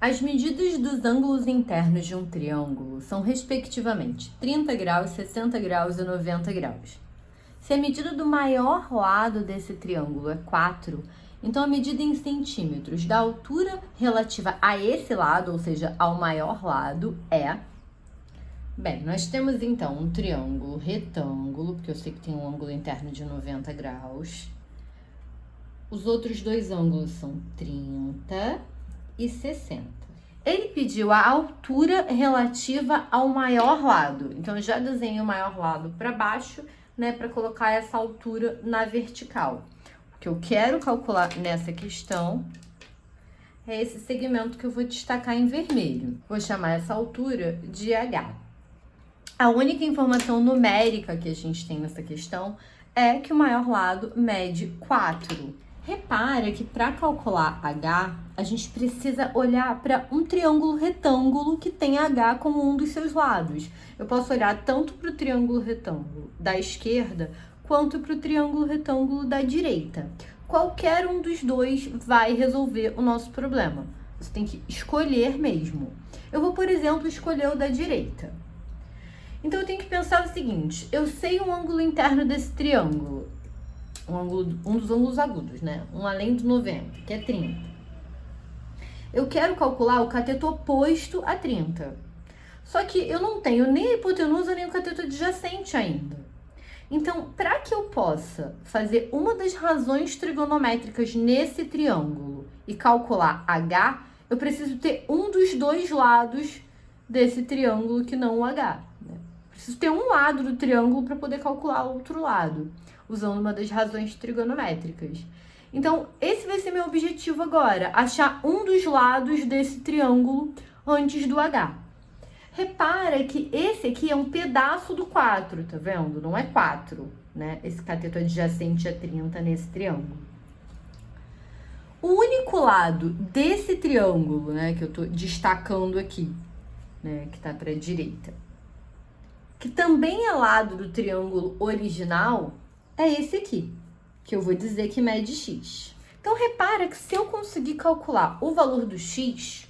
As medidas dos ângulos internos de um triângulo são, respectivamente, 30 graus, 60 graus e 90 graus. Se a medida do maior lado desse triângulo é 4, então a medida em centímetros da altura relativa a esse lado, ou seja, ao maior lado, é... Bem, nós temos então um triângulo retângulo, porque eu sei que tem um ângulo interno de 90 graus. Os outros dois ângulos são 30 e 60. Ele pediu a altura relativa ao maior lado. Então, eu já desenhei o maior lado para baixo, né, para colocar essa altura na vertical. O que eu quero calcular nessa questão é esse segmento que eu vou destacar em vermelho. Vou chamar essa altura de H. A única informação numérica que a gente tem nessa questão é que o maior lado mede 4. Repara que para calcular H, a gente precisa olhar para um triângulo retângulo que tem H como um dos seus lados. Eu posso olhar tanto para o triângulo retângulo da esquerda, quanto para o triângulo retângulo da direita. Qualquer um dos dois vai resolver o nosso problema. Você tem que escolher mesmo. Eu vou, por exemplo, escolher o da direita. Então, eu tenho que pensar o seguinte, eu sei o ângulo interno desse triângulo, um dos ângulos agudos, né? Um além do 90, que é 30. Eu quero calcular o cateto oposto a 30. Só que eu não tenho nem a hipotenusa nem o cateto adjacente ainda. Então, para que eu possa fazer uma das razões trigonométricas nesse triângulo e calcular H, eu preciso ter um dos dois lados desse triângulo que não o H. Né? Preciso ter um lado do triângulo para poder calcular o outro lado, usando uma das razões trigonométricas. Então, esse vai ser meu objetivo agora, achar um dos lados desse triângulo antes do H. Repara que esse aqui é um pedaço do 4, tá vendo? Não é 4, né? Esse cateto adjacente a 30 nesse triângulo. O único lado desse triângulo, né, que eu tô destacando aqui, né, que tá para a direita, que também é lado do triângulo original, é esse aqui, que eu vou dizer que mede x. Então, repara que se eu conseguir calcular o valor do x,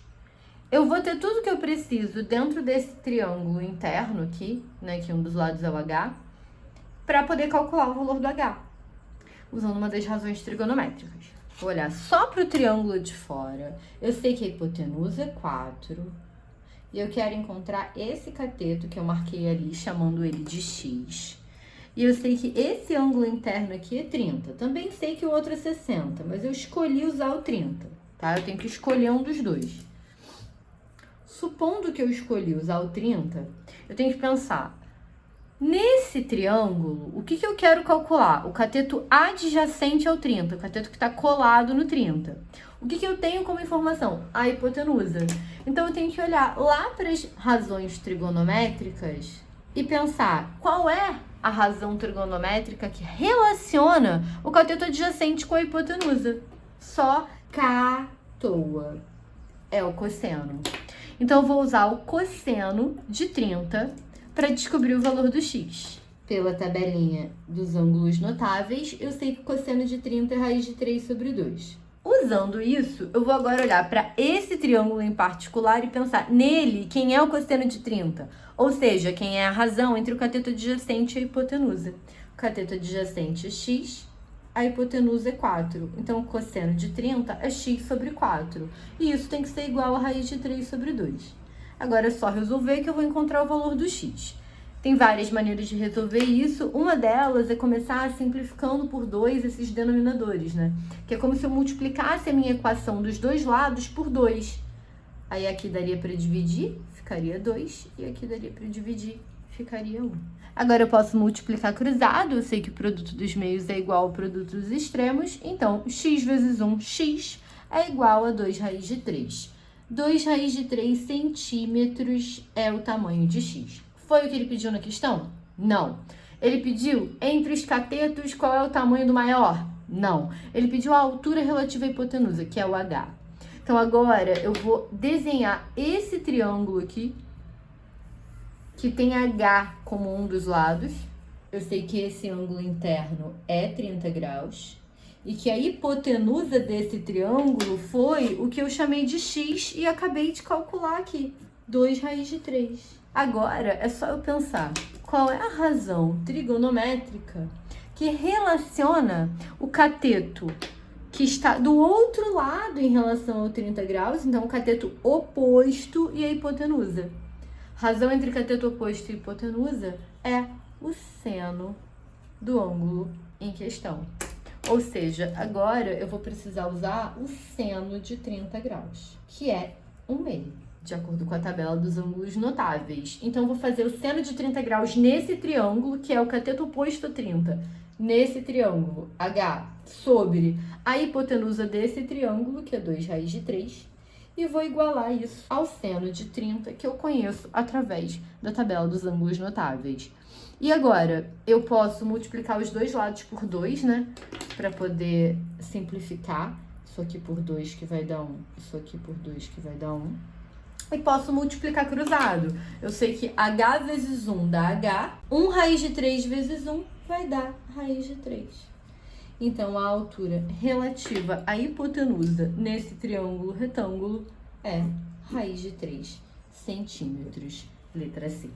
eu vou ter tudo que eu preciso dentro desse triângulo interno aqui, né, que um dos lados é o H, para poder calcular o valor do H, usando uma das razões trigonométricas. Vou olhar só para o triângulo de fora. Eu sei que a hipotenusa é 4, e eu quero encontrar esse cateto que eu marquei ali, chamando ele de x. E eu sei que esse ângulo interno aqui é 30. Também sei que o outro é 60, mas eu escolhi usar o 30, tá? Eu tenho que escolher um dos dois. Supondo que eu escolhi usar o 30, eu tenho que pensar, nesse triângulo, o que eu quero calcular? O cateto adjacente ao 30, o cateto que está colado no 30. O que eu tenho como informação? A hipotenusa. Então, eu tenho que olhar lá para as razões trigonométricas e pensar qual é a razão trigonométrica que relaciona o cateto adjacente com a hipotenusa. Só catoa. É o cosseno. Então, eu vou usar o cosseno de 30 para descobrir o valor do x. Pela tabelinha dos ângulos notáveis, eu sei que o cosseno de 30 é raiz de 3 sobre 2. Usando isso, eu vou agora olhar para esse triângulo em particular e pensar nele quem é o cosseno de 30. Ou seja, quem é a razão entre o cateto adjacente e a hipotenusa. O cateto adjacente é x, a hipotenusa é 4. Então, o cosseno de 30 é x sobre 4. E isso tem que ser igual a raiz de 3 sobre 2. Agora é só resolver que eu vou encontrar o valor do x. Tem várias maneiras de resolver isso. Uma delas é começar simplificando por 2 esses denominadores, né? Que é como se eu multiplicasse a minha equação dos dois lados por 2. Aí aqui daria para dividir, ficaria 2. E aqui daria para dividir, ficaria 1. Agora eu posso multiplicar cruzado. Eu sei que o produto dos meios é igual ao produto dos extremos. Então, x vezes 1, x, é igual a 2 raiz de 3. 2 raiz de 3 centímetros é o tamanho de x. Foi o que ele pediu na questão? Não. Ele pediu entre os catetos qual é o tamanho do maior? Não. Ele pediu a altura relativa à hipotenusa, que é o H. Então, agora eu vou desenhar esse triângulo aqui, que tem H como um dos lados. Eu sei que esse ângulo interno é 30 graus. e que a hipotenusa desse triângulo foi o que eu chamei de x e acabei de calcular aqui, 2 raiz de 3. Agora é só eu pensar qual é a razão trigonométrica que relaciona o cateto que está do outro lado em relação ao 30 graus, então o cateto oposto e a hipotenusa. Razão entre cateto oposto e hipotenusa é o seno do ângulo em questão. Ou seja, agora eu vou precisar usar o seno de 30 graus, que é 1/2, de acordo com a tabela dos ângulos notáveis. Então, eu vou fazer o seno de 30 graus nesse triângulo, que é o cateto oposto a 30, nesse triângulo, H, sobre a hipotenusa desse triângulo, que é 2 raiz de 3, e vou igualar isso ao seno de 30, que eu conheço através da tabela dos ângulos notáveis. E agora, eu posso multiplicar os dois lados por 2, né? Para poder simplificar. Isso aqui por 2 que vai dar 1, isso aqui por 2 que vai dar 1. E posso multiplicar cruzado. Eu sei que H vezes 1 dá H, 1 raiz de 3 vezes 1 vai dar raiz de 3. Então, a altura relativa à hipotenusa nesse triângulo retângulo é raiz de 3 centímetros. Letra C.